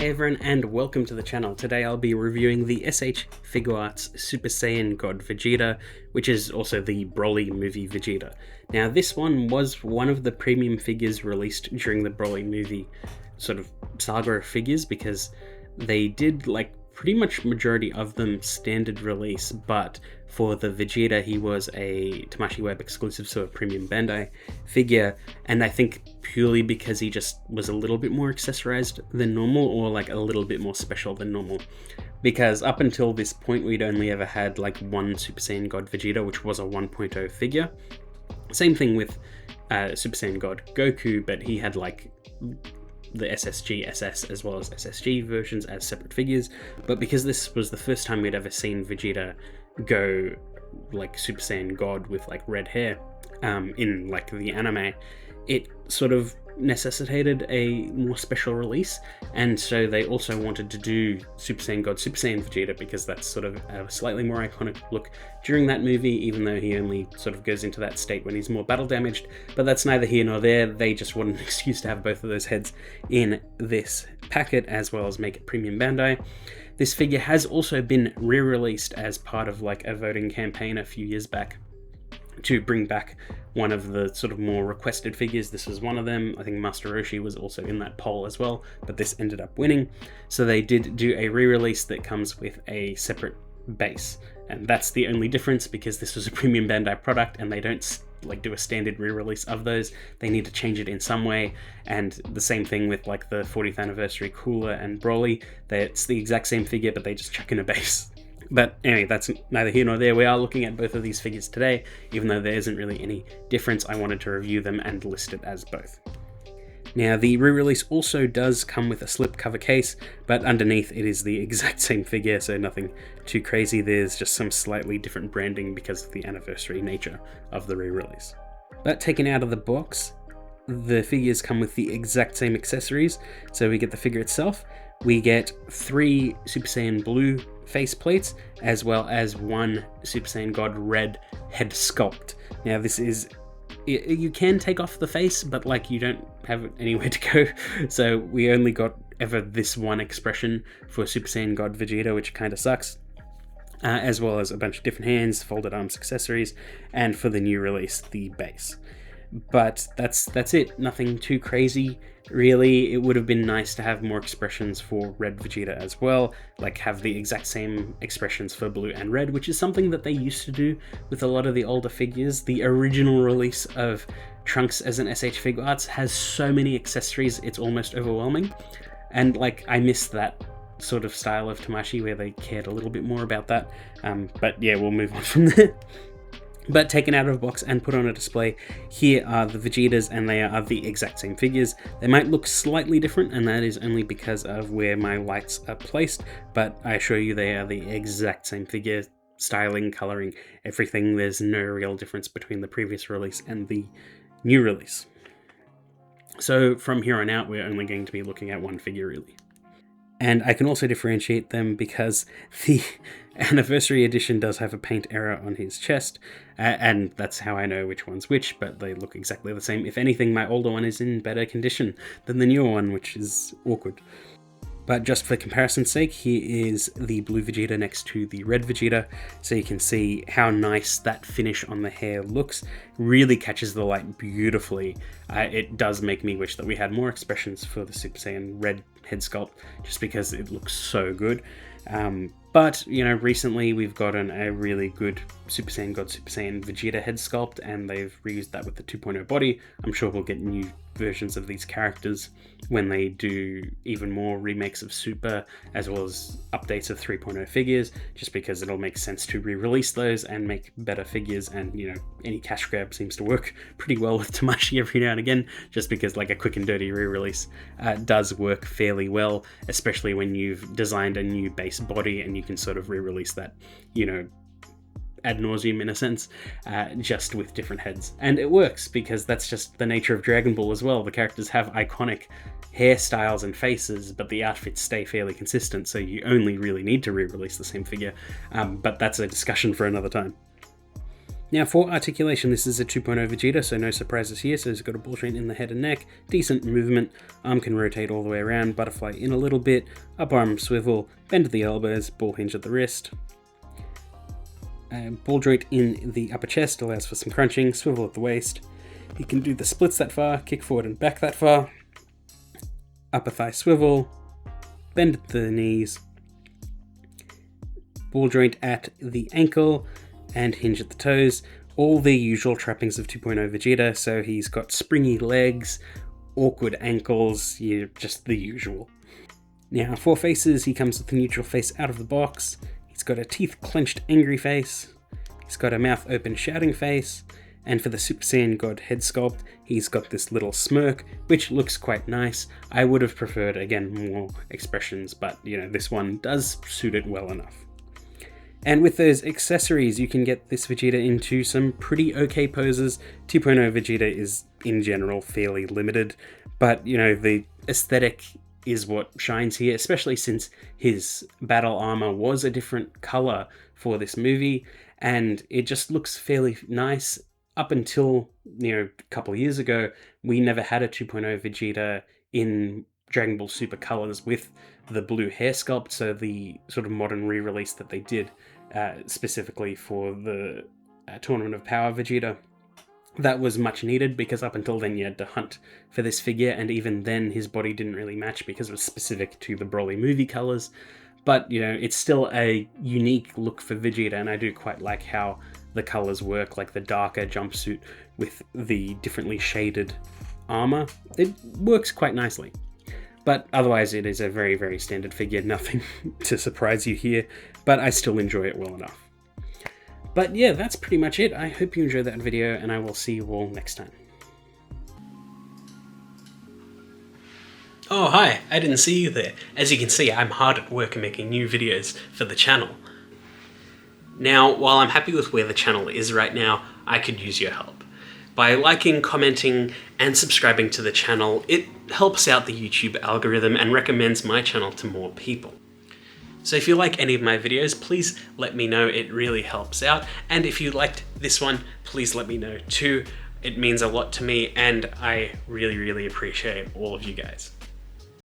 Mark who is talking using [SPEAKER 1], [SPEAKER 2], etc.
[SPEAKER 1] Hey everyone, and welcome to the channel. Today I'll be reviewing the S.H.Figuarts Super Saiyan God Vegeta, which is also the Broly movie Vegeta. Now this one was one of the premium figures released during the Broly movie sort of saga of figures, because they did like pretty much majority of them standard release, but for the Vegeta he was a Tamashii Web exclusive, so a premium Bandai figure, and I think purely because he just was a little bit more accessorized than normal, or like a little bit more special than normal, because up until this point we'd only ever had like one Super Saiyan God Vegeta, which was a 1.0 figure. Same thing with Super Saiyan God Goku, but he had like the SSG, SS, as well as SSG versions as separate figures. But because this was the first time we'd ever seen Vegeta go like Super Saiyan God with like red hair in like the anime, it sort of necessitated a more special release, and so they also wanted to do Super Saiyan God, Super Saiyan Vegeta, because that's sort of a slightly more iconic look during that movie, even though he only sort of goes into that state when he's more battle damaged. But that's neither here nor there. They just wanted an excuse to have both of those heads in this packet, as well as make it premium Bandai. This figure has also been re-released as part of like a voting campaign a few years back to bring back one of the sort of more requested figures. This was one of them. I think Master Roshi was also in that poll as well, but this ended up winning. So they did do a re-release that comes with a separate base, and that's the only difference, because this was a premium Bandai product and they don't like do a standard re-release of those. They need to change it in some way, and the same thing with like the 40th anniversary Cooler and Broly. It's the exact same figure, but they just chuck in a base. But anyway, that's neither here nor there. We are looking at both of these figures today, even though there isn't really any difference. I wanted to review them and list it as both. Now, the re-release also does come with a slipcover case, but underneath it is the exact same figure, so nothing too crazy. There's just some slightly different branding because of the anniversary nature of the re-release. But taken out of the box, the figures come with the exact same accessories. So we get the figure itself, we get 3 Super Saiyan Blue face plates, as well as 1 Super Saiyan God Red head sculpt. Now this is, you can take off the face, but like you don't have anywhere to go, so we only got ever this one expression for Super Saiyan God Vegeta, which kind of sucks. As well as a bunch of different hands, folded arms, accessories, and for the new release, the base. But that's it. Nothing too crazy, really. It would have been nice to have more expressions for Red Vegeta as well, like have the exact same expressions for Blue and Red, which is something that they used to do with a lot of the older figures. The original release of Trunks as an S.H.Figuarts has so many accessories, it's almost overwhelming. And like, I miss that sort of style of Tamashii where they cared a little bit more about that. But yeah, we'll move on from there. But taken out of a box and put on a display, here are the Vegetas, and they are the exact same figures. They might look slightly different, and that is only because of where my lights are placed, but I assure you they are the exact same figure, styling, coloring, everything. There's no real difference between the previous release and the new release. So from here on out, we're only going to be looking at one figure really. And I can also differentiate them because the anniversary edition does have a paint error on his chest, and that's how I know which one's which, but they look exactly the same. If anything, my older one is in better condition than the newer one, which is awkward. But just for comparison's sake, here is the Blue Vegeta next to the Red Vegeta, so you can see how nice that finish on the hair looks. Really catches the light beautifully. It does make me wish that we had more expressions for the Super Saiyan Red head sculpt, just because it looks so good. But, you know, recently we've gotten a really good Super Saiyan God, Super Saiyan Vegeta head sculpt, and they've reused that with the 2.0 body. I'm sure we'll get new versions of these characters when they do even more remakes of Super, as well as updates of 3.0 figures, just because it'll make sense to re-release those and make better figures. And, you know, any cash grab seems to work pretty well with Tamashii every now and again, just because like a quick and dirty re-release does work fairly well, especially when you've designed a new base body and you can sort of re-release that, you know, ad nauseum in a sense, just with different heads. And it works because that's just the nature of Dragon Ball as well. The characters have iconic hairstyles and faces, but the outfits stay fairly consistent, so you only really need to re-release the same figure. But that's a discussion for another time. Now for articulation, this is a 2.0 Vegeta, so no surprises here. So he's got a ball joint in the head and neck, decent movement, arm can rotate all the way around, butterfly in a little bit, up arm swivel, bend at the elbows, ball hinge at the wrist. Ball joint in the upper chest allows for some crunching, swivel at the waist. He can do the splits that far, kick forward and back that far, upper thigh swivel, bend at the knees, ball joint at the ankle, and hinge at the toes. All the usual trappings of 2.0 Vegeta, so he's got springy legs, awkward ankles, just the usual. Now for faces, he comes with a neutral face out of the box. He's got a teeth clenched angry face. He's got a mouth open shouting face. And for the Super Saiyan God head sculpt, he's got this little smirk, which looks quite nice. I would have preferred, again, more expressions, but this one does suit it well enough. And with those accessories, you can get this Vegeta into some pretty okay poses. 2.0 Vegeta is, in general, fairly limited, but, the aesthetic is what shines here, especially since his battle armor was a different color for this movie, and it just looks fairly nice. Up until, a couple of years ago, we never had a 2.0 Vegeta in Dragon Ball Super colors with the blue hair sculpt, so the sort of modern re-release that they did specifically for the Tournament of Power Vegeta. That was much needed, because up until then you had to hunt for this figure, and even then his body didn't really match because it was specific to the Broly movie colors. But, it's still a unique look for Vegeta, and I do quite like how the colors work, like the darker jumpsuit with the differently shaded armor. It works quite nicely. But otherwise it is a very, very standard figure, nothing to surprise you here, but I still enjoy it well enough. But yeah, that's pretty much it. I hope you enjoyed that video, and I will see you all next time. Oh hi, I didn't see you there. As you can see, I'm hard at work making new videos for the channel. Now, while I'm happy with where the channel is right now, I could use your help. By liking, commenting, and subscribing to the channel, it helps out the YouTube algorithm and recommends my channel to more people. So if you like any of my videos, please let me know, it really helps out. And if you liked this one, please let me know too. It means a lot to me, and I really, really appreciate all of you guys.